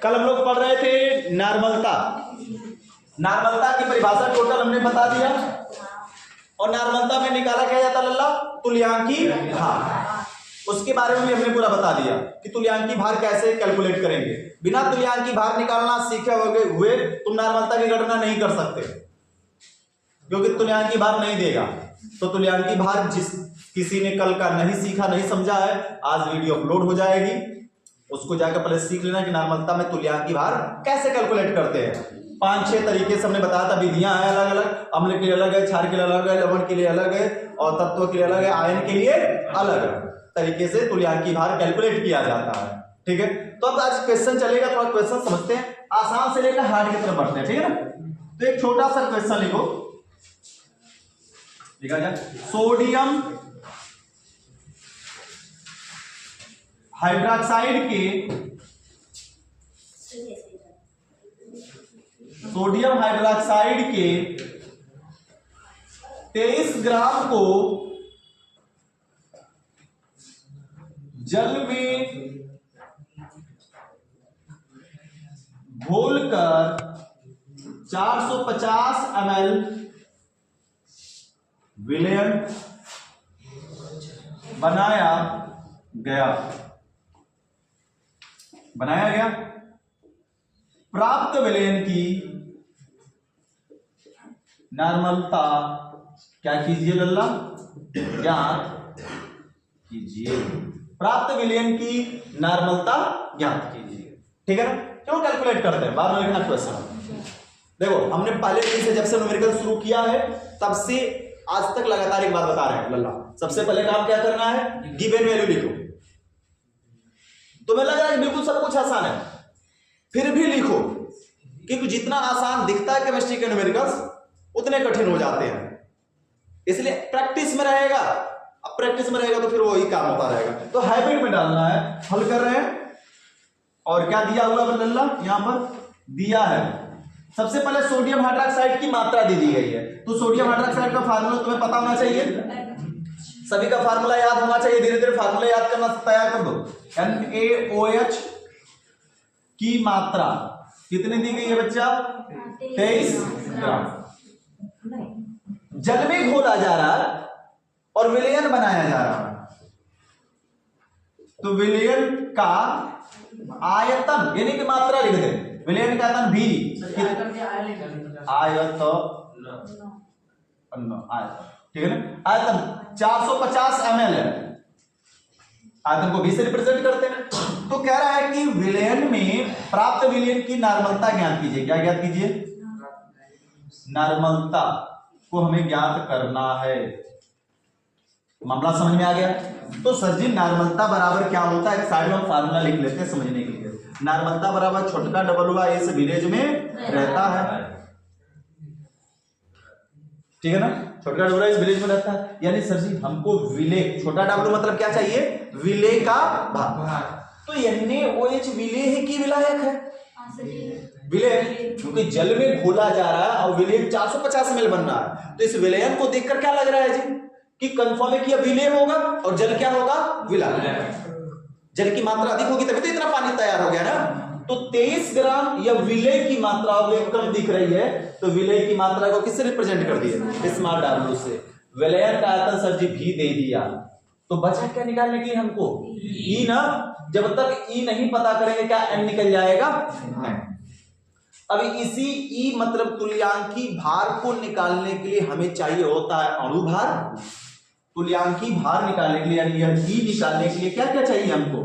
कल हम लोग पढ़ रहे थे नॉर्मलता। नॉर्मलता की परिभाषा टोटल हमने बता दिया, और नॉर्मलता में निकाला क्या जाता लल्ला? तुल्यांकी भार। उसके बारे में भी हमने पूरा बता दिया कि तुल्यांकी भार कैसे कैलकुलेट करेंगे। बिना तुल्यांकी भार निकालना सीखे हुए तुम नॉर्मलता की गणना नहीं कर सकते, क्योंकि तुल्यांकी भार नहीं देगा। तो तुल्यांकी भार जिस किसी ने कल का नहीं सीखा, नहीं समझा है, आज वीडियो अपलोड हो जाएगी, उसको जाकर पहले सीख लेना कि नॉर्मलता में तुल्यांकी भार कैसे कैलकुलेट करते हैं। 5-6 तरीके से हमने बताया था, विधियां हैं अलग अलग, अम्ल के लिए अलग है, क्षार के लिए अलग है, लवण के लिए अलग है, और तत्व के लिए अलग है, आयन के लिए अलग तरीके से तुल्यांकी भार कैलकुलेट किया जाता है। ठीक है, तो अब आज क्वेश्चन चलेगा, थोड़ा क्वेश्चन समझते हैं, आसान से लेकर हार्ड की तरफ बढ़ते हैं। ठीक है ना, तो एक छोटा सा क्वेश्चन लिखो, लिखा जाए सोडियम हाइड्रोक्साइड के 23 ग्राम को जल में घोलकर 450 ml विलयन बनाया गया। प्राप्त विलयन की नॉर्मलता क्या कीजिए लल्ला? ज्ञात कीजिए। प्राप्त विलयन की नॉर्मलता ज्ञात कीजिए। ठीक है ना, क्यों कैलकुलेट करते हैं बाद में लिखना क्वेश्चन। देखो, हमने पहले दिन से जब से न्यूमेरिकल शुरू किया है तब से आज तक लगातार एक बात बता रहे हैं लल्ला। सबसे पहले काम क्या करना है? गिवन वैल्यू लिखो। तुम्हें लग रहा है बिल्कुल सब कुछ आसान है, फिर भी लिखो, क्योंकि जितना आसान दिखता है केमिस्ट्री के न्यूमेरिकल्स उतने कठिन हो जाते हैं। इसलिए प्रैक्टिस में रहेगा, अब प्रैक्टिस में रहेगा तो फिर वही काम होता रहेगा। तो हैबिट में डालना है, हल कर रहे हैं, और क्या दिया हुआ है लल्ला? यहां पर दिया है सबसे पहले सोडियम हाइड्रोक्साइड की मात्रा दे दी गई है। तो सोडियम हाइड्रोक्साइड का फार्मूला तुम्हें पता होना चाहिए, सभी का फार्मूला याद होना चाहिए। धीरे धीरे फार्मूला याद करना तैयार कर दो। NaOH की मात्रा कितनी दी गई है बच्चा? 23 ग्राम। जल में घोला जा रहा है और विलयन बनाया जा रहा है, तो विलयन का आयतन यानी कि मात्रा लिख दे। विलयन का आयतन भी ठीक है ना, आयतन 450 ml है, आयतन को 20 से रिप्रेजेंट करते हैं। तो कह रहा है कि विलयन में प्राप्त विलयन की नॉर्मलता ज्ञात कीजिए। क्या ज्ञात कीजिए? नॉर्मलता को हमें ज्ञात करना है। मामला समझ में आ गया? तो सर जी नॉर्मलता बराबर क्या होता है? एक साइड में फार्मूला लिख लेते हैं समझने के लिए। नॉर्मलता बराबर छोटका डबल इस विलेज में रहता है। ठीक है ना, छोटा डबल इस विलेज में रहता है, यानी सर जी हमको विलेय, छोटा डबल मतलब क्या चाहिए? विलेय का भाग। तो NaOH विलेय है कि विलायक है? विलेय, क्योंकि जल में घोला जा रहा है और विलेय 450 ml बन रहा है। तो इस विलयन को देखकर क्या लग रहा है जी कि कंफर्म है कि यह विलेय होगा और जल क्या होगा? विलायक। जल की मात्रा अधिक होगी तभी तो इतना पानी तैयार हो गया ना। तो 23 ग्राम या विलेय की मात्रा कम दिख रही है, तो विलेय की मात्रा को किससे रिप्रेजेंट कर दिया? स्मॉल w से। विलयन का आयतन सर जी भी दे दिया, तो बचा क्या निकालने के लिए हमको? E ना। जब तक E नहीं पता करेंगे क्या N निकल जाएगा? नहीं। अभी इसी E मतलब तुल्यांकी भार को निकालने के लिए हमें चाहिए होता है अणु भार। तुल्यांकी भार निकालने के लिए यानी यह E निकालने के लिए क्या क्या चाहिए हमको?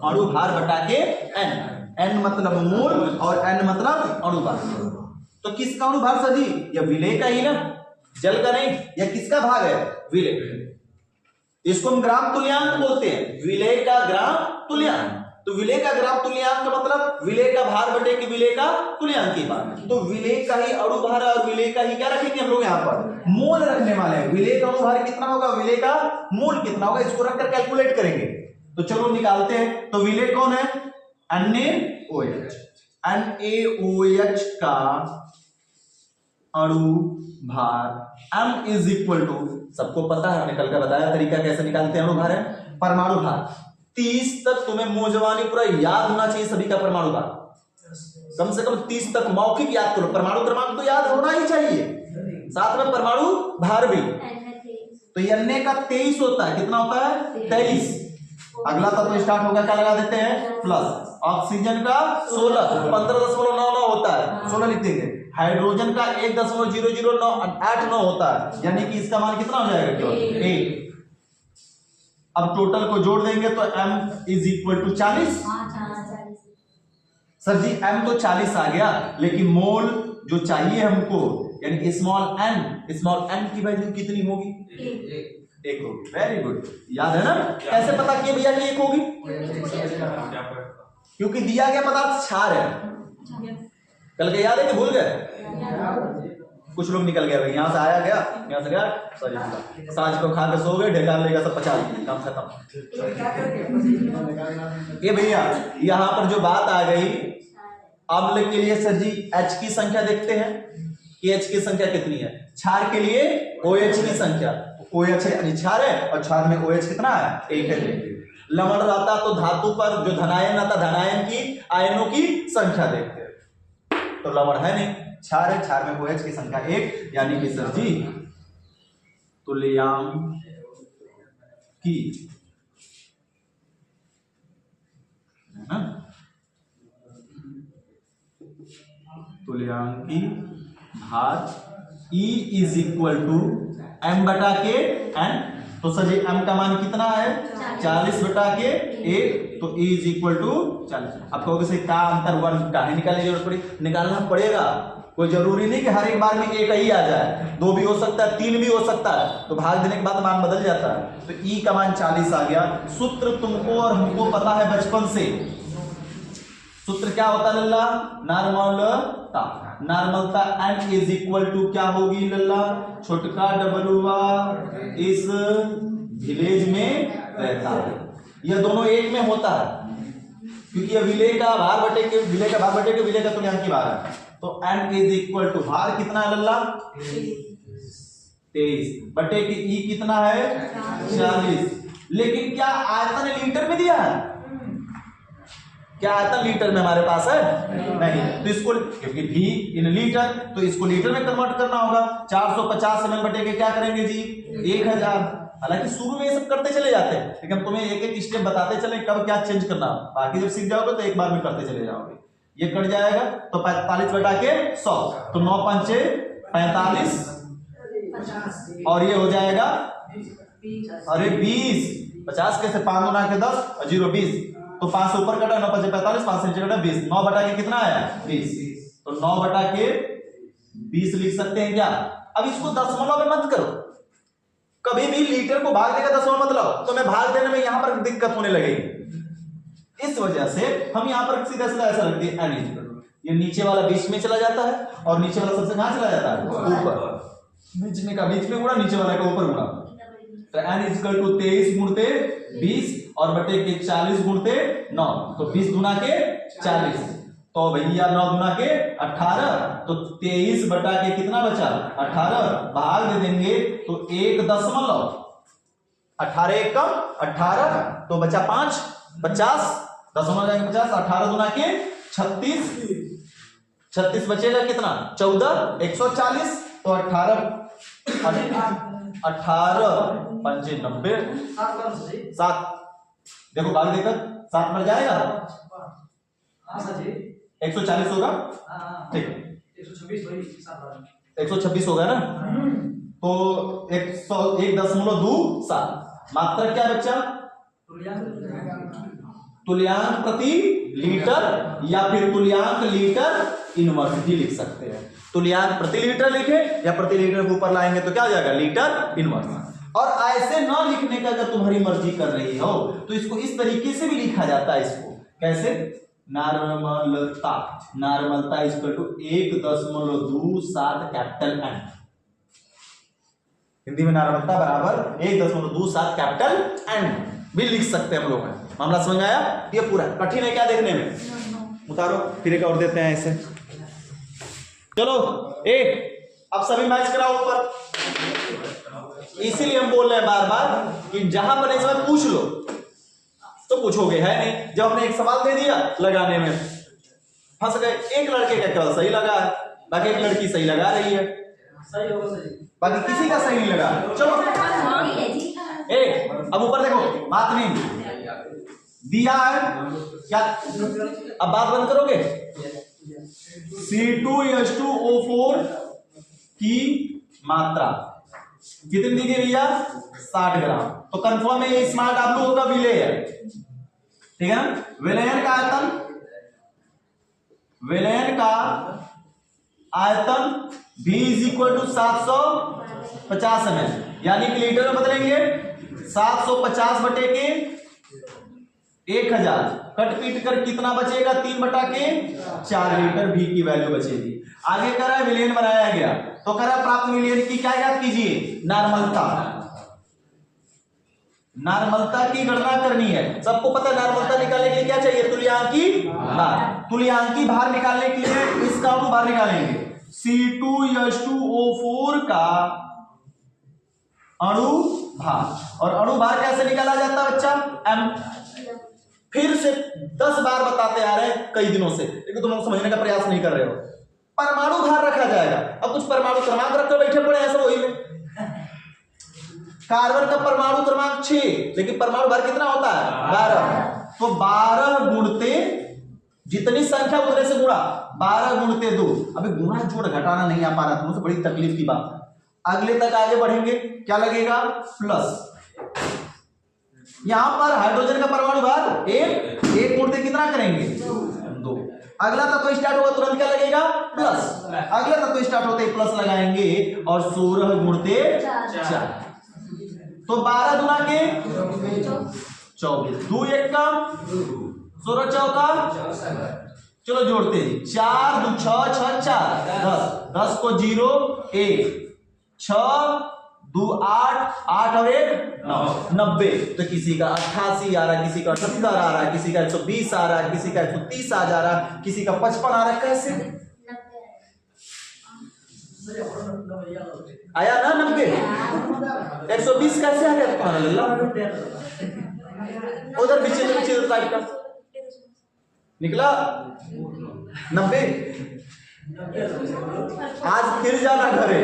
अणु भार बटा के N। N मतलब मोल और N मतलब अणु भार। तो किसका अणु भार सर जी? यह विलेय का ही ना, जल का नहीं। यह किसका भाग है? विलेय। इसको हम ग्राम तुल्यांक बोलते हैं, विलेय का ग्राम तुल्यांक। तो विलेय का ग्राम तुल्यांक का मतलब विलेय का भार बटे कि विलेय का तुल्यांक की भार। तो विलेय का ही अणु भार और विलेय का ही क्या रखेंगे हम लोग? यहाँ पर मोल रखने वाले हैं। विलेय का अणु भार कितना होगा, विलेय का मोल कितना होगा, इसको रखकर कैलकुलेट करेंगे। तो चलो निकालते हैं। तो विलेय कौन है? NaOH। NaOH का अणु भार M इज इक्वल टू, सबको पता है, हमने कल का बताया तरीका कैसे निकालते हैं अणु भार है, परमाणु भार। 30 तक तुम्हें मोजवानी पूरा याद होना चाहिए सभी का परमाणु भार। कम से कम 30 तक मौखिक याद करो। परमाणु क्रमांक तो याद होना ही चाहिए, साथ में परमाणु भार भी। तो Na का 23 होता है, कितना होता है 23। अगला तत्व स्टार्ट होगा, क्या लगा देते हैं प्लस। ऑक्सीजन का 16 15.99 होता है, 16 लिख देंगे। हाइड्रोजन का 1.0089 होता है, यानी कि इसका मान कितना हो जाएगा केवल 1। अब टोटल को जोड़ देंगे तो m = 40। सर जी m तो 40 आ गया, लेकिन मोल जो चाहिए हमको यानी स्मॉल n की वैल्यू कितनी होगी? 1 होगी। वेरी गुड, याद है ना? कैसे पता किया भैया कि 1 होगी? क्योंकि दिया गया पदार्थ क्षार है। कल के याद है कि भूल गए? कुछ लोग निकल गए भाई, यहाँ से आया गया, यहाँ से गया, सॉरी सांझ को खा के सो गए, ढेका लेगा सब 50, काम खत्म। ये भैया यहाँ पर जो बात आ गई, अम्ल के लिए सर जी H की संख्या देखते हैं कि H की संख्या कितनी है। क्षार के लिए OH की संख्या, OH यानी क्षार है और क्षार में OH कितना है? 1 है। लवण रहता तो धातु पर जो धनायन आता, धनायन की आयनों की संख्या देखते हैं, तो लवण है नहीं, क्षार है, क्षार में OH की संख्या 1, यानी कि सर जी तुल्यांक की है ना, तुल्यांकी भार E = m/n। तो सर जी m का मान कितना है? 40/1, तो E = 40। आप कहोगे सही का अंतर हुआ, काहे निकालने की जरूरत पड़ी? निकालना पड़ेगा, कोई जरूरी नहीं कि हर एक बार में 1 ही आ जाए, 2 भी हो सकता है, 3 भी हो सकता है, तो भाग देने के बाद मान बदल जाता है। तो E का मान 40 आ गया। सूत्र तुमको और हमको पता है बचपन से, सूत्र क्या होता है लल्ला? नॉर्मलता। नॉर्मलता n = क्या होगी लल्ला? छोटका डबलुआ इस विलेज में रहता है। यह दोनों एक में होता है, क्योंकि यह विलेय का भार बटे के विलेय का भार बटे के विलेय का तुल्यांकी भार है। तो n = भार कितना है लल्ला? 23 बटे के E कितना है? 40। लेकिन क्या आयतन लीटर में दिया है? क्या आयतन लीटर में हमारे पास है? नहीं। तो इसको, क्योंकि V इन लीटर, तो इसको लीटर में कन्वर्ट करना होगा। 450 ml बटे के क्या करेंगे जी? 1000। हालांकि शुरू में ये सब करते चले जाते हैं, लेकिन तुम्हें एक एक स्टेप बताते चले कब क्या चेंज करना। बाकी जब सीख जाओगे तो एक बार में करते चले जाओगे। ये कट जाएगा तो 45/100, तो 9 पंचे 45, और ये हो जाएगा अरे 20। 50 कैसे? 5 गुना के 10 और 0 20, तो 5 से ऊपर कटा, 9 पंचे 45, 5 से नीचे कटा 20। 9 बटा के कितना है? 20। तो 9 बटा के 20 लिख सकते हैं क्या? अब इसको दशमलव में मत करो, कभी भी लीटर को भाग देकर दशमलव मत लाओ, तो मैं भाग देने में यहां पर दिक्कत होने लगेगी। इस वजह से हम यहां पर सीधा सीधा ऐसा रख दिए n = ये नीचे वाला बीच में चला जाता है और नीचे वाला सबसे कहां चला जाता है? ऊपर। बीच में गुणा, नीचे वाला का ऊपर गुणा। तो n = 23 गुणते 20 और बटे के 40 गुणते 9, तो 20 गुना के 40, तो भैया 9 गुना के 18, तो 23 बटा के कितना बचा? 18। भाग दे देंगे तो 1 दशमलव, 18 1 कम 18, तो बचा 5, 50 दशमलव जाएंगे 50, 18 गुना के 36, 36 बचेगा कितना? 14, 140, तो 18 पंचे 90, 7। देखो भाग देकर 7 मर जाएगा, 140 होगा, ठीक है 126 होगा ना, तो 1.27। मात्रक क्या बच्चा? तुल्यांक प्रति लीटर या फिर तुल्यांक लीटर इनवर्स भी लिख सकते हैं। तुल्यांक प्रति लीटर लिखे या प्रति लीटर के ऊपर लाएंगे तो क्या हो जाएगा? Litre inverse. और ऐसे ना लिखने का अगर तुम्हारी मर्जी कर रही हो तो इसको इस तरीके से भी लिखा जाता है। इसको कैसे? नॉर्मलता। नॉर्मलता = 1.27 कैपिटल N। हिंदी में नॉर्मलता बराबर 1.27 कैपिटल N भी लिख सकते हैं हम लोग। मामला समझ में आया? ये पूरा कठिन है क्या देखने में? उतारो फिर एक और देते हैं ऐसे। चलो अब सभी मैच कराओ ऊपर। इसीलिए हम बोल रहे हैं बार बार कि जहां पर एक बार पूछ लो तो पूछोगे, है नहीं? जब हमने एक सवाल दे दिया लगाने में फंस गए। एक लड़के का केवल सही लगा है, बाकी एक लड़की सही लगा रही है, सही होगा सही, बाकी किसी का सही नहीं लगा। चलो अब ऊपर देखो, बात नहीं दिया है क्या, अब बात बंद करोगे। C2H2O4 की मात्रा कितनी दी गई भैया, 60 ग्राम। तो कंफर्म है स्मॉल W होगा विलेय, ठीक है ना। विलयन का आयतन, विलयन का आयतन V is equal to 750 ml, यानी कि लीटर में बदलेंगे 750 बटे के 1000, कट पीट कर कितना बचेगा, 3/4 लीटर V की वैल्यू बचेगी। आगे कह रहा है विलयन बनाया गया, तो कह रहा है प्राप्त विलयन की क्या याद कीजिए, नॉर्मलता। नॉर्मलता की गणना करनी है, सबको पता है नॉर्मलता निकालने के लिए क्या चाहिए, तुल्यांकी भार। तुल्यांकी भार निकालने के लिए इसका हम भार निकालेंगे, C2H2O4 का अणु भार। और अणु भार कैसे निकाला जाता है बच्चा, M। फिर से 10 बार बताते आ रहे हैं कई दिनों से, लेकिन तुम लोग समझने का प्रयास नहीं कर रहे हो। परमाणु भार रखा जाएगा, अब कुछ परमाणु क्रमांक रखकर बैठे पड़े हैं सब वही में। कार्बन का परमाणु क्रमांक 6, लेकिन परमाणु भार कितना होता है, 12। तो 12 गुणते जितनी संख्या उतने से गुणा, 12 गुणते 2। अभी गुणा जोड़ घटाना नहीं आ पा रहा, तुमसे बड़ी तकलीफ की बात है। अगले तक आगे बढ़ेंगे, क्या लगेगा, प्लस। यहां पर हाइड्रोजन का परमाणु भार 1 गुणते कितना करेंगे, 2। अगला तत्व स्टार्ट होगा तुरंत क्या लगेगा, प्लस। अगला तत्व स्टार्ट होते ही प्लस लगाएंगे और 16 गुणते 4। तो 12 दुना के 24, 2 1 का 16 चौका, चलो जोड़ते हैं, 4 2 6 6 4 10 को 0 1 6 2 8 8 और 1 9 90। तो किसी का 88 आ रहा है, किसी का 78 आ रहा है, किसी का 120 आ रहा है, किसी का 130 आ जा रहा है, किसी का 55 आ रहा है। कैसे आया ना 90, 120 कैसे आ गया तुम्हारा लल्ला, उधर पीछे टाइप का निकला 90। आज फिर जाना घरे,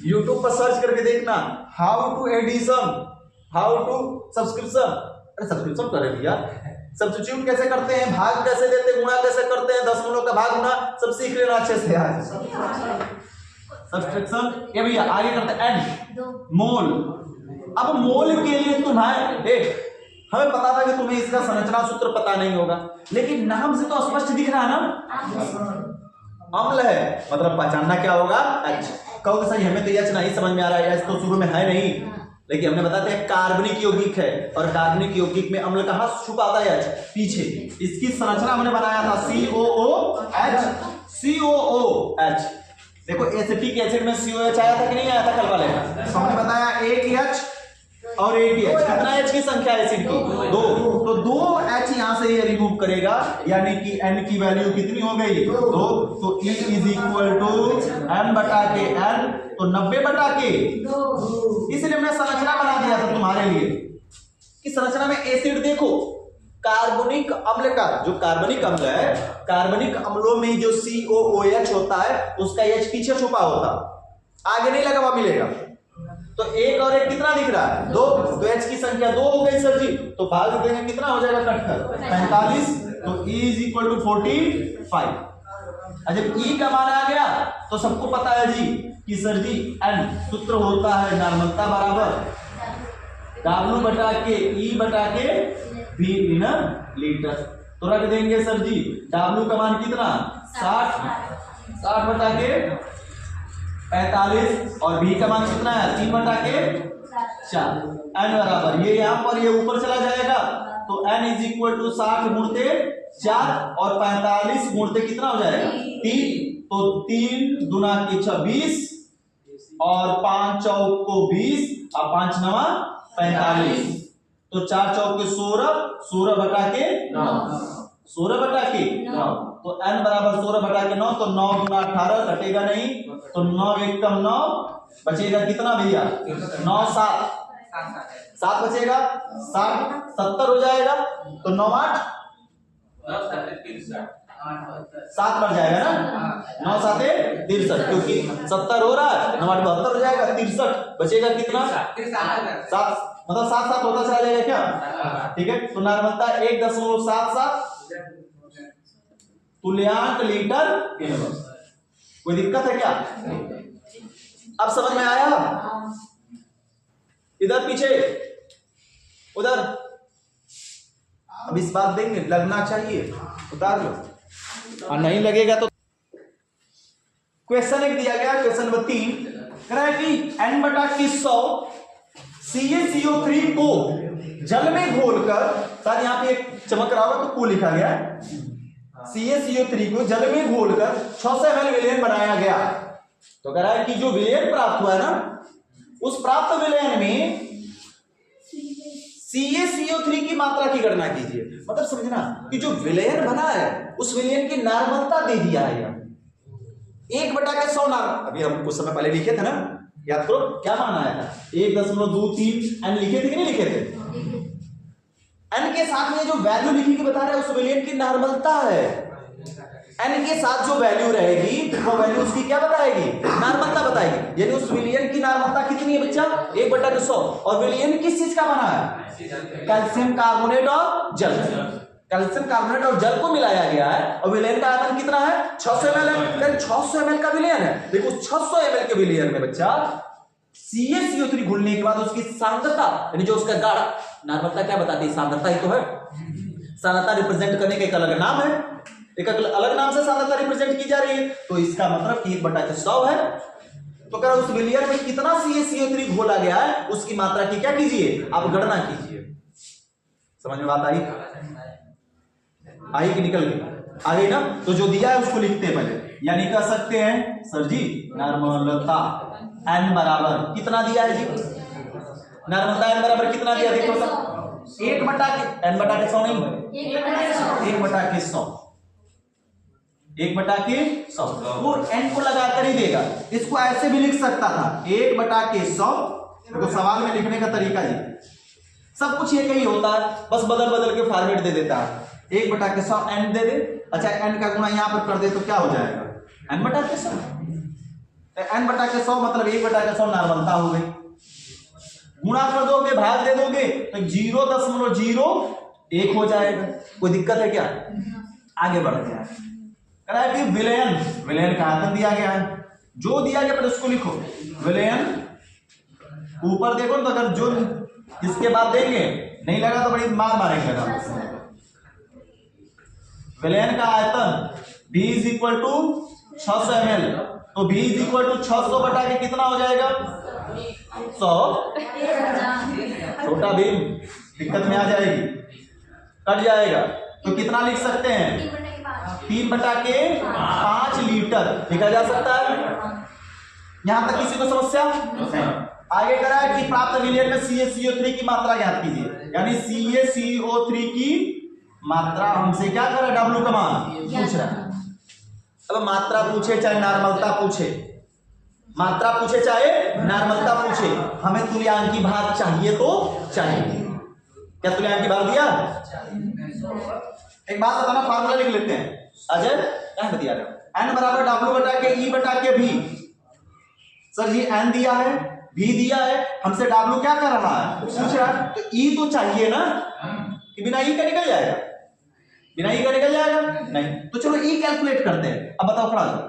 यूट्यूब पर सर्च करके देखना, how to edition, how to subscription. अरे सब्सक्रिप्शन करे भैया, सब्स्टिट्यूट कैसे करते हैं, भाग कैसे देते, गुणा कैसे करते हैं, दशमलव का भाग गुणा, सब सीख लेना अच्छे से आज। सब्सट्रैक्शन ये भैया आगे करते हैं, एन मोल। अब मोल के लिए तुम्हारे हमें पता था कि तुम्हें इसका संरचना सूत्र पता नहीं होगा, लेकिन नाम से तो स्पष्ट दिख रहा है ना, अम्ल है, मतलब पहचानना क्या होगा, H। कहोगे सर हमें तो H नहीं समझ में आ रहा है, H तो शुरू में है नहीं, लेकिन हमने बताते हैं कार्बनिक यौगिक है, और कार्बनिक यौगिक में अम्ल कहाँ छुपा आता है, H पीछे। इसकी संरचना हमने बनाया था COOH, COOH। देखो एसिटिक एसिड में COH आया था कि नहीं आया था कल वाले में, हमने बताया एक H और एक H। कितना H की संख्या एसिड की, 2। तो 2 H यहां से ये रिमूव करेगा, यानी कि N की वैल्यू कितनी हो गई, 2। तो E is equal to M बटा के N, तो 90 बटा के 2। इसलिए हमने संरचना बना दिया था तुम्हारे लिए कि संरचना में एसिड देखो, कार्बनिक अम्ल का जो कार्बनिक अम्ल है, कार्बनिक अम्लों में जो COOH होता है उसका H पीछे छुपा होता, आगे नहीं लगा हुआ मिलेगा। तो 1 और 1 कितना दिख रहा है, 2। तो H की संख्या 2 हो गई सर जी, तो भाग देंगे कितना हो जाएगा कटकर 45। तो E इज इक्वल टू 45। जब E का मान आ गया तो सबको पता है जी कि सर जी N सूत्र होता है नॉर्मलता बराबर W बटा के E बटा के V इन लीटर। तो रख देंगे सर जी W का मान कितना 60 बटा के 45 और V का मान कितना है 3 बटा के 4। N बराबर ये यहाँ पर ये ऊपर चला जाएगा, तो N इज इक्वल टू 60 गुणते 4 और 45 गुणते कितना हो जाएगा 3। तो 3 दुना के 26 और 5 चौक को 20 और 5 नवा 45। तो 4 चौक के 16 बटा के 9, 16 बटा के 9। तो n बराबर 16 बटा के 9, तो 9 गुना 18 कटेगा नहीं, तो 9 1 कम 9 बचेगा कितना भैया 9 7 बचेगा 60 70 हो जाएगा। तो 9 8 7 बढ़ जाएगा ना, 9 7 63, क्योंकि 70 हो रहा है, 9 8 72 हो जाएगा, 63 बचेगा कितना 7, मतलब 7 7 होता चला जाएगा क्या, ठीक है। तो नॉर्मलता 1.77 तुल्यांक लीटर इनवर्स। कोई दिक्कत है क्या? अब समझ में आया? इधर पीछे उधर, अब इस बात देंगे, लगना चाहिए, उतार लो, और नहीं लगेगा तो। क्वेश्चन एक दिया गया, क्वेश्चन नंबर 3 कह रहा है कि N/100 CaCO3 को जल में घोलकर, शायद यहाँ पे एक चमक रहा होगा तो को लिखा गया है, CaCO3 को जल में घोलकर 600 ml विलयन बनाया गया। तो कह रहा है कि जो विलयन प्राप्त हुआ है ना, उस प्राप्त विलयन में CaCO3 की मात्रा की गणना कीजिए। मतलब समझना कि जो विलयन बना है उस विलयन की नॉर्मलता दे दिया है यहाँ 1/100 नॉर्मल। अभी हम कुछ समय पहले लिखे थे ना, याद करो क्या माना आया था, 1.23 n लिखे थे कि नहीं लिखे थे? n के साथ में जो वैल्यू लिखी के बता रहा है उस विलयन की नॉर्मलता है। n के साथ जो वैल्यू रहेगी वो वैल्यू उसकी क्या बताएगी, नॉर्मलता बताएगी। यानी उस विलयन की नॉर्मलता कितनी है बच्चा, 1/100। और विलयन किस चीज का बना है, कैल्शियम कार्बोनेट और जल। कैल्शियम कार्बोनेट और जल को मिलाया गया है और विलयन का आयतन कितना है, 600 ml है। 600 ml का विलयन है। देखो 600 ml के विलयन में बच्चा CaCO3 घुलने के बाद उसकी सांद्रता, यानी जो उसका गाढ़ा, नॉर्मलता क्या बताती है, सांद्रता ही तो है। सांद्रता रिप्रेजेंट करने का एक अलग नाम है, एक अलग नाम से सांद्रता रिप्रेजेंट की जा रही है। तो इसका मतलब 1/100 है। तो क्या उस विलयन में कितना CaCO3 घोला गया है उसकी मात्रा की क्या कीजिए, आप गणना कीजिए। समझ में बात आई कि निकल गई, आ गई ना? तो जो दिया है उसको लिखते हैं पहले, यानी कह सकते हैं सर जी नॉर्मलता n बराबर कितना दिया है जी, नॉर्मलता n बराबर कितना दिया, देखो सब 1/100 नहीं, 1/100, 1/100 वो n को लगाकर ही देगा। इसको ऐसे भी लिख सकता था 1/100। देखो सवाल में लिखने का तरीका जी, सब कुछ एक ही होता है, बस बदल बदल के फॉर्मेट दे देता है। 1/100 n दे दे, अच्छा n का गुणा यहां पर कर दे तो क्या हो जाएगा, n/100। n/100 मतलब 1/100 नॉर्मलता हो गई। गुणा कर दोगे, भाग दे दोगे तो 0.01 हो जाएगा। कोई दिक्कत है क्या? आगे बढ़ते हैं। कह रहा है कि विलयन का आयतन दिया गया है, जो दिया गया पर उसको लिखो। विलयन ऊपर देखो तो अगर जो इसके बाद देंगे नहीं लगा तो बड़ी मार मारेंगे ना। विलयन का आयतन V = 600 ml, तो V = 600 बटा के कितना हो जाएगा, 100। छोटा भीम दिक्कत में आ जाएगी, कट जाएगा। तो कितना लिख सकते हैं, 3/5 लीटर लिखा जा सकता है। यहां तक किसी को समस्या? आगे करा है कि प्राप्त विलयन में CaCO3 की मात्रा ज्ञात कीजिए, यानी CaCO3 की मात्रा हमसे क्या कर रहा है, W का मान पूछ रहा है। अब मात्रा पूछे चाहे नॉर्मलता पूछे, मात्रा पूछे चाहे नॉर्मलता पूछे, हमें तुल्यांकी भाग चाहिए तो चाहिए। क्या तुल्यांकी भाग दिया? एक बात बताना, फार्मूला लिख लेते हैं। अजय क्या दिया है, n बराबर W/E/V। सर जी n दिया है, V दिया है, हमसे W क्या कर रहा है, पूछ रहा है। तो E तो चाहिए ना, कि बिना E का निकल जाएगा, बिना E का निकल जाएगा नहीं। तो चलो E कैलकुलेट करते हैं। अब बताओ खड़ा करो,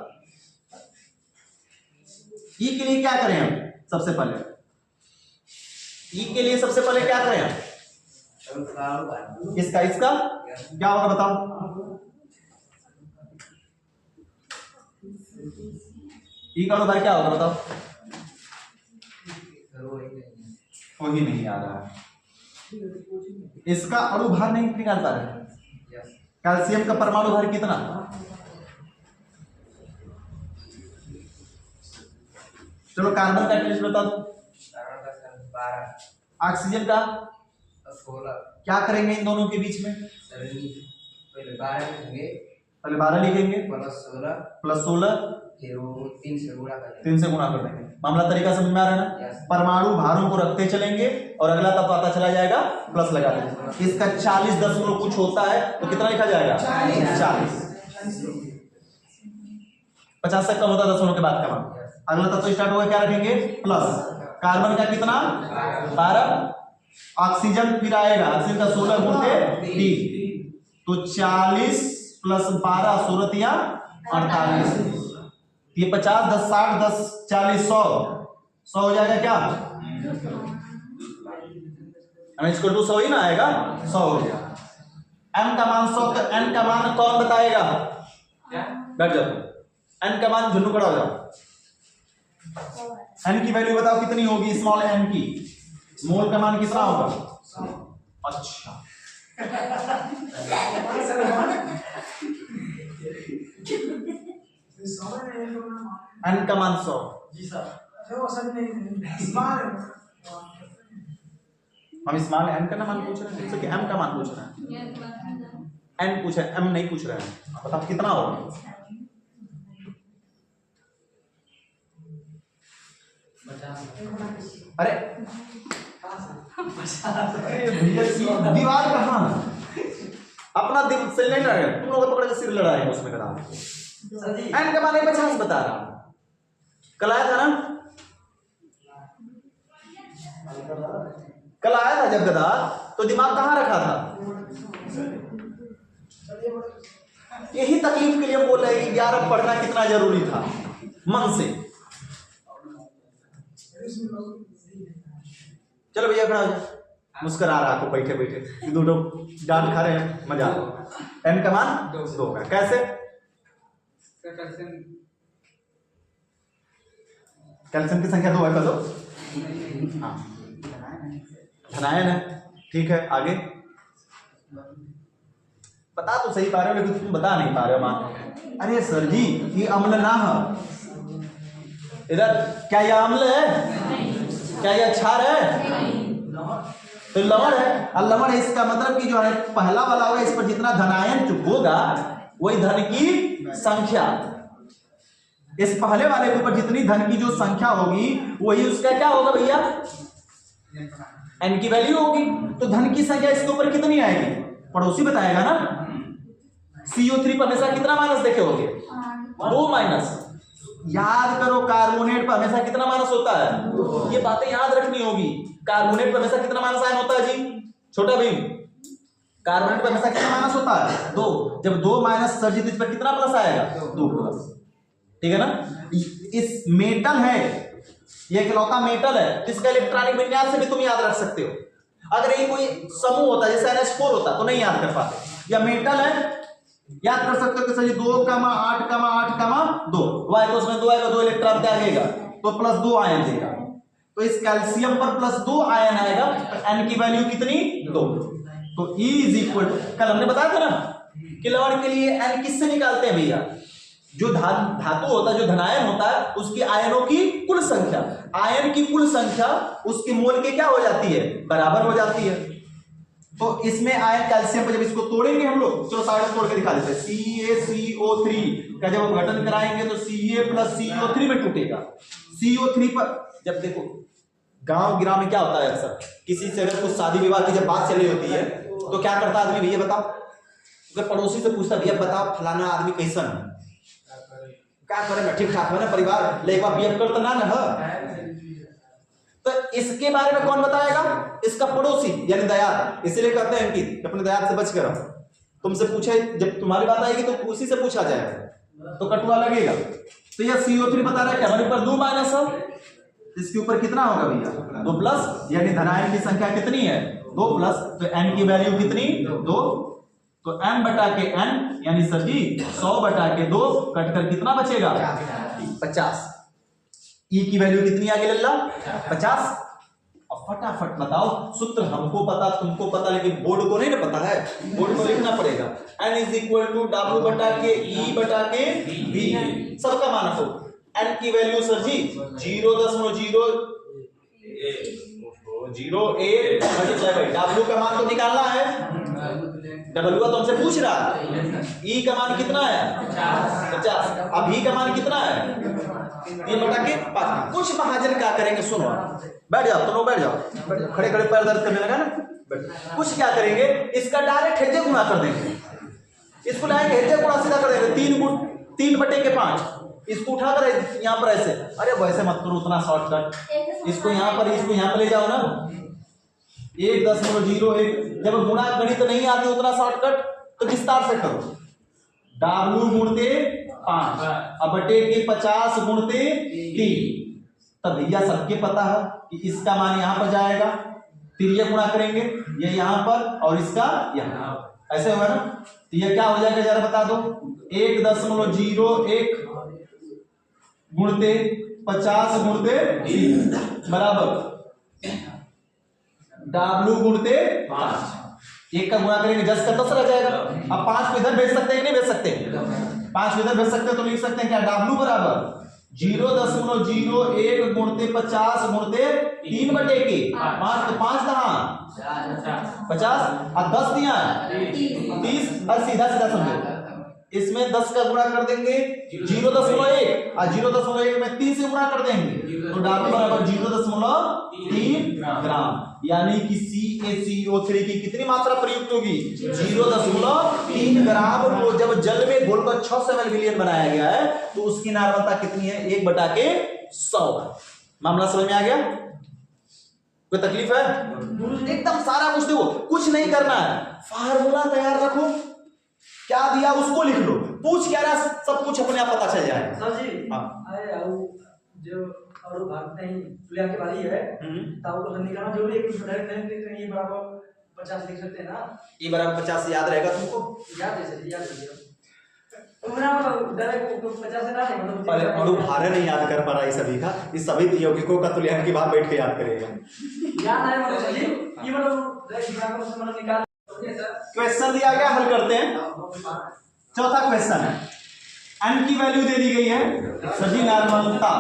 E के लिए क्या करें हम, सबसे पहले E के लिए सबसे पहले क्या करें हम, इसका क्या होगा बताओ, E का भाई क्या होगा बताओ, कोई नहीं आ रहा है। इसका अणुभार नहीं निकाल पा रहे। कैल्शियम का परमाणु भार कितना, चलो कार्बन का टेस्ट बता दो, ऑक्सीजन का 16। क्या करेंगे इन दोनों के बीच में, पहले 12 लिखेंगे प्लस 16 3 से गुणा कर देंगे। मामला तरीका समझ में आ रहा है ना। परमाणु भारों को रखते चलेंगे और अगला तब पता चला जाएगा प्लस लगा देंगे। इसका 40 दशमलव कुछ होता है तो कितना लिखा जाएगा, 40। 50 से कम होता है दशमलव के बाद का मान। अगला तत्व स्टार्ट होगा, क्या रखेंगे प्लस, कार्बन का कितना 12, ऑक्सीजन फिर आएगा, ऑक्सीजन का 16 गुणित 3 तो 40 प्लस 12 16 या 48, ये 50 10 60 10 40 100 हो जाएगा क्या, इसको 100 ही ना आएगा, 100 हो गया। m का मान 100, तो n का मान कौन बताएगा, बैठ जाओ, n का मान झुन्नू खड़ा हो जाओ, n की वैल्यू बताओ कितनी होगी, स्मॉल n की, मोल का मान कितना होगा, अच्छा n का मान 100 जी सर, हम स्मॉल n का मान पूछ रहे हैं, m का मान पूछ रहे हैं, n पूछ रहे हैं, m नहीं पूछ रहे हैं, बताओ कितना होगा, अरे दीवार कहाँ, अपना दिल से नहीं लड़े, तुम लोग पकड़ के सिर लड़ाएंगे उसमें करा, एन का मान 50 बता रहा, कल आया था ना, कल आया था जब गधा, तो दिमाग कहाँ रखा था, यही तकलीफ के लिए बोल रहे हैं कि 11 पढ़ना कितना जरूरी था, मन से। चलो भैया खड़ा हो जाओ, मुस्कुरा रहा आपको बैठे बैठे, दोनों डांट खा रहे हैं, मजा। एन का मान 2 का, कैसे, कैल्शियम की संख्या 2 है, कर दो, हाँ धनायन है, ठीक है, आगे बता तो सही पा रहे हो, लेकिन तुम बता नहीं पा रहे हो मान, अरे सर जी ये अम्ल ना है, इधर क्या यह अम्ल है, क्या यह क्षार है, तो लवण है, और लवण है, इसका मतलब कि जो है पहला वाला होगा, इस पर जितना धनायन होगा वही धन की संख्या, इस पहले वाले के ऊपर जितनी धन की जो संख्या होगी वही उसका क्या होगा भैया, n की वैल्यू होगी, तो धन की संख्या इसके ऊपर कितनी आएगी, पड़ोसी बताएगा ना, CO3 पर हमेशा कितना माइनस देखे होगे, 2 माइनस, याद करो कार्बोनेट पर हमेशा कितना माइनस होता है, ये बातें याद रखनी होगी, कार्बोनेट पर हमेशा कितना माइनस आयन होता है जी, छोटा भीम, कार्बोनेट पर हमेशा कितना माइनस होता है 2, जब 2 माइनस सर जी तो इस पर कितना प्लस आएगा, 2 प्लस, ठीक है ना, इस मेटल है, ये इकलौता मेटल है, इसका इलेक्ट्रॉनिक विन्यास से भी तुम याद रख सकते हो, अगर ये कोई समूह होता जैसे NH4 होता तो नहीं याद कर पाते, या मेटल है याद कर सकते हो कि सर 2, 8, 8, 2, y को उसमें 2 आएगा, 2 इलेक्ट्रॉन त्यागेगा तो प्लस 2 आयन देगा, तो इस कैल्शियम पर प्लस 2 आयन आएगा, तो n की वैल्यू कितनी 2, तो E इज इक्वल टू, कल हमने बताया था ना कि लवण के लिए n किससे निकालते हैं भैया, जो धातु होता है, जो धनायन होता है उसकी आयनों की कुल संख्या, आयन की कुल संख्या उसके मोल के क्या हो जाती है, बराबर हो जाती है, तो इसमें आयन कैल्शियम पर जब इसको तोड़ेंगे हम लोग, चलो साइड में तोड़ के दिखा देते हैं, CaCO3 का जब हम घटन कराएंगे तो Ca प्लस CO3 में टूटेगा, CO3 पर जब देखो गांव गिराव में क्या होता है, अक्सर किसी से अगर कुछ शादी विवाह की जब बात चली होती है तो क्या करता आदमी, भैया बताओ, अगर पड़ोसी से पूछता भैया बताओ फलाना आदमी कैसन है, क्या करेगा, ठीक ठाक है ना, परिवार ले बीएफ करता ना है, तो इसके बारे में कौन बताएगा, इसका पड़ोसी यानी दयाद, इसीलिए कहते हैं कि अपने दयाद से बच कर रहो, तुमसे पूछे जब तुम्हारी बात आएगी तो उसी से पूछा जाएगा तो कटुआ लगेगा, तो यह CO3 बता रहा है क्या, हमारे ऊपर 2 माइनस है, इसके ऊपर कितना होगा भैया 2 प्लस, यानी धनायन की संख्या कितनी है 2 प्लस, तो n की वैल्यू कितनी 2, तो m बटा के n यानी सर जी 100 बटा के 2 कटकर कितना बचेगा 50, E की वैल्यू कितनी आ गई लल्ला 50, अब फटाफट बताओ सूत्र, हमको पता तुमको पता लेकिन बोर्ड को नहीं ना पता है, बोर्ड को लिखना पड़ेगा, n is equal to W बटा के E बटा के V, सबका मान रखो, n की value sir ji 0.008 multiply by W का मान तो निकालना है, W तो हमसे पूछ रहा है, E का मान कितना है 50, अब V का मान कितना है 3 बटा के 5, कुछ महाजन क्या करेंगे, सुनो बैठ जाओ, तुम लोग बैठ जाओ, खड़े खड़े पैर दर्द करने लगा ना, कुछ क्या करेंगे, इसका डायरेक्ट हेजे गुणा कर देंगे, इसको लाएंगे हेजे गुणा सीधा कर देंगे 3/5, इसको उठाकर यहाँ पर ऐसे, अरे वैसे मत करो उतना शॉर्टकट, इसको यहाँ पर ले जाओ ना 1.01। जब गुणा गणित नहीं आती उतना शॉर्टकट तो विस्तार से करो, W गुणते 5 अब बटे के 50 गुणते 3। तब भैया सबके पता है कि इसका मान यहाँ पर जाएगा, फिर ये गुणा करेंगे ये यहाँ पर और इसका यहाँ, ऐसे होगा ना। तो ये क्या हो जाएगा जरा बता दो, 1.01 गुणते 50 गुणते 3 बराबर W गुणते 5। एक का गुणा करेंगे 10 का 10 रह जाएगा। अब 5 को इधर भेज सकते हैं कि नहीं भेज सकते, 5 को इधर भेज सकते हैं तो लिख सकते हैं क्या, W बराबर 0.01 गुणते 50 गुणते 3/5 तो 5 कहाँ 50 और 10 दिया 30 और सीधा सीधा समझो इसमें 10 का गुणा कर देंगे 0.1 और 0.1 में 3 से गुणा कर देंगे तो W बराबर 0.3 ग्राम, यानी कि CaCO3 की कितनी मात्रा प्रयुक्त होगी 0.3 ग्राम को जब जल में घोलकर 600 ml बनाया गया है तो उसकी नार्मलता कितनी है 1/100। मामला समझ में आ गया, कोई तकलीफ है? एकदम सारा कुछ देखो, कुछ नहीं करना है, फार्मूला तैयार रखो, क्या दिया उसको लिख लो, पूछ क्या रहा सब कुछ अपने आप पता चल जाएगा। सर जी जो और भागते हैं तुलिया की बारी है तब को निकालना जो भी एक डायरेक्ट नहीं ये बराबर 50 लिख सकते हैं ना, ये बराबर 50 याद रहेगा तुमको, याद है सर, याद है उमरा डायरेक्ट 50 से ना है मतलब अरे अणुभार नहीं याद कर पा रहा है सभी का, इस सभी यौगिकों का तुल्यांक की बात बैठ के याद करेगा, याद है मतलब सर जी ये मतलब डायरेक्ट बराबर से मतलब निकाल। क्वेश्चन दिया गया, हल करते हैं। चौथा क्वेश्चन है, n की वैल्यू दे दी गई है सभी नॉर्मलता,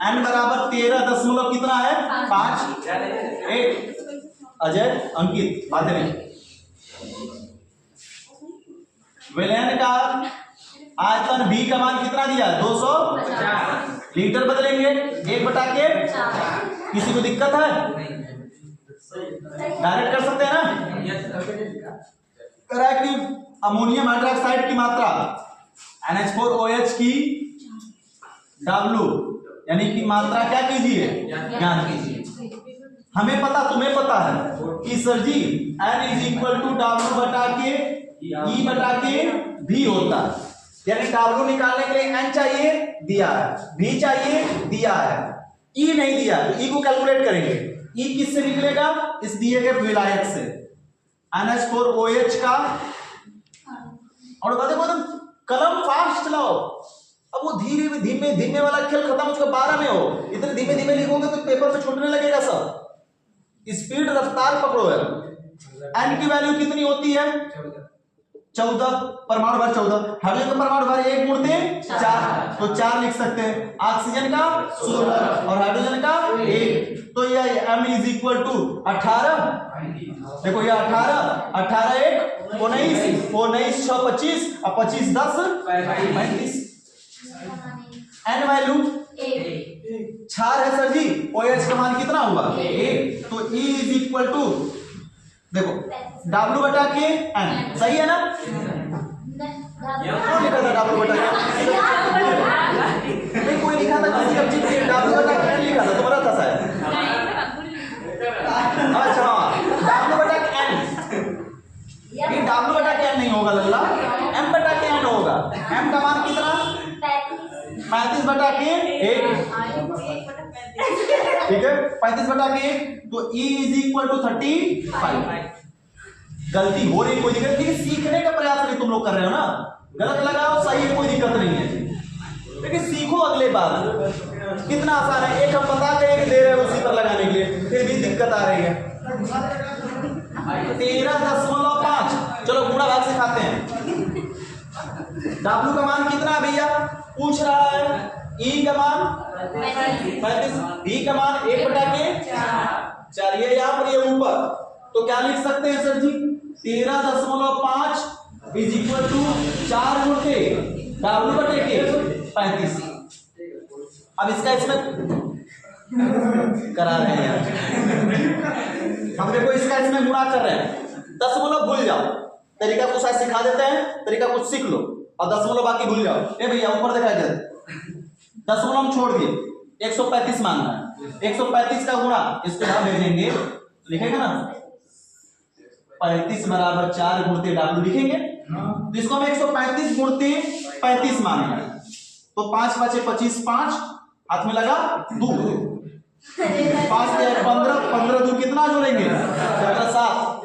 n बराबर 13 कितना है 5 1। अजय अंकित बातें नहीं, विलयन का आयतन V का मान कितना दिया 250 लीटर बदलेंगे 1/4। किसी को दिक्कत है, डायरेक्ट कर सकते हैं ना। करा कि अमोनियम हाइड्रोक्साइड की मात्रा NH4OH की W यानी कि मात्रा क्या कीजिए ज्ञान कीजिए। हमें पता तुम्हें पता है कि सर जी N = W बटा के E बटा के V होता है, यानी W निकालने के लिए N चाहिए दिया है, V चाहिए दिया है, E नहीं दिया तो E को कैलकुलेट करेंगे। E किससे निकलेगा, इस दिए गए विलायक से, NH4OH का। और देखो तुम कलम फास्ट चलाओ, अब वो धीरे धीमे धीमे वाला खेल खत्म उसका 12 में हो, इतने धीमे धीमे लिखोगे तो पेपर में छूटने लगेगा सब, स्पीड रफ्तार पकड़ो है। N की वैल्यू कितनी होती है 14, परमाणु भर 14, हाइड्रोजन का परमाणु भर 1 गुणते 4 तो 4 लिख सकते हैं, ऑक्सीजन का 16 और हाइड्रोजन का 1 तो यह M = 18। देखो ये 18 1 19 19 6 25 और 25 10 35। N वैल्यू 4 है सर जी, OH का मान कितना हुआ 1 तो E = देखो W बटा के N, सही है ना। कौन लिखा था W बटा के, नहीं कोई लिखा था किसी सब्जेक्ट में W बटा के N लिखा था, तुम्हारा था शायद। अच्छा W बटा के N, ये W बटा के N नहीं होगा लल्ला, M बटा के N होगा। M का मान कितना 35 बटा के 1, ठीक है 35 बटा के 1 तो E = 35। गलती हो रही कोई दिक्कत नहीं, सीखने का प्रयास नहीं तुम लोग कर रहे हो ना, गलत लगाओ सही है कोई दिक्कत नहीं है, लेकिन सीखो अगले बार। कितना आसान है, एक हम बता के दे रहे हैं उसी पर लगाने के लिए, फिर भी दिक्कत आ रही है। 13.5 चलो गुणा भाग सिखाते हैं। W का मान कितना है भैया पूछ रहा है, E का मान 35, V का मान 1/4 ये यहाँ पर ये ऊपर, तो क्या लिख सकते हैं सर जी 13.5 = 4 गुणते W बटे के 35। अब इसका इसमें करा रहे हैं यार, हम देखो इसका इसमें गुणा कर रहे हैं, दशमलव भूल जाओ, तरीका कुछ आज सिखा देते हैं, तरीका कुछ सीख लो और दशमलव बाकी भूल जाओ। ए भैया ऊपर देखा जाए, दशमलव हम छोड़ दिए, 135 मानना है। 135 का गुणा इसको यहां भेजेंगे, लिखेगा ना 35 बराबर 4 गुणते W लिखेंगे। तो इसको हम 135 गुणते 35 मानना है। तो 5 5 25, 5 हाथ में लगा 2, 5 से 15, 15 2 कितना जोड़ेंगे 7,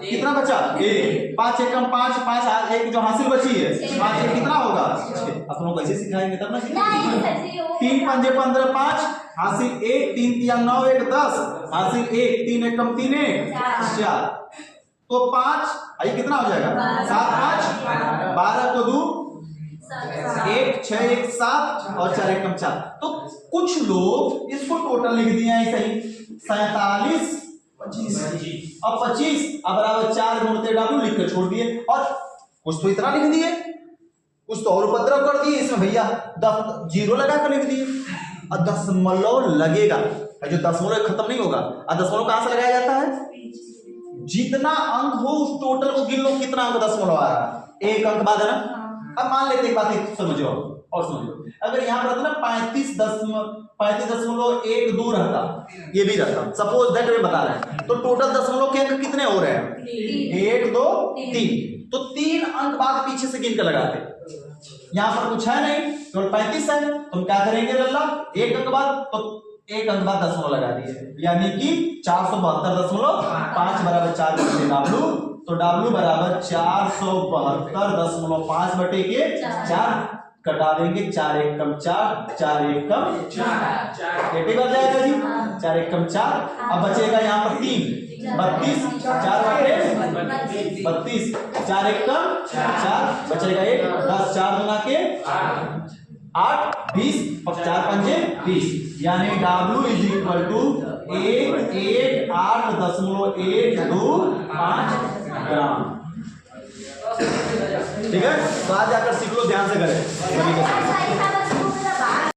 कितना बचा 1, 5 1 5, 5 1 जो हासिल बची है 5 1 कितना होगा 6। अपन लोग कैसे सिखाएंगे तब ना। 3 5 15 5 हासिल 1, 3 3 9 1 10 हासिल 1, 3 1 3 1 4। तो 5 आई कितना हो जाएगा 7 5 12 को 2 1 6 1 7 और 4 1 4। तो कुछ लोग इसको टोटल लिख दिए ऐसे ही 47 25 और 25 अब बराबर 4 गुणते W लिख कर छोड़ दिए। और कुछ तो इतना लिख दिए, कुछ तो और उपद्रव कर दिए इसमें भैया 0 लगा कर लिख दिए। और दशमलव लगेगा, जो दशमलव खत्म नहीं होगा। और दशमलव कहां से लगाया जाता है, जितना अंक हो उस टोटल को गिन लो कितना अंक दशमलव आ रहा है, एक अंक बाद है ना। अब मान लेते हैं बात एक समझो और समझो, अगर यहां पर ना 35.12 रहता, ये भी रहता, सपोज दैट मैं बता रहा है, तो टोटल दशमलव के अंक कितने हो रहे हैं 1 2 3। तो 3 अंक बाद पीछे से गिन कर लगाते। यहां पर कुछ है नहीं, केवल 35 है। तुम क्या करेंगे लल्ला, एक अंक बाद, तो एक अंक बाद दशमलव लगा दिए, यानी कि 472.5 बराबर 4 गुणित W। तो W बराबर 472.5 बटे के 4 कटा देंगे, 4 1 कम 4 4 1 कम 4 बन जाएगा जी, 4 1 कम 4। अब बचेगा यहाँ पर 3 32 4 बटे 32 4 1 कम 4 बचेगा 1 10 4 गुना के 8 20 4 पंजे 20, यानी W इज इक्वल टू 118.125 ग्राम। ठीक है, तो आज जाकर सीख लो, ध्यान से करें।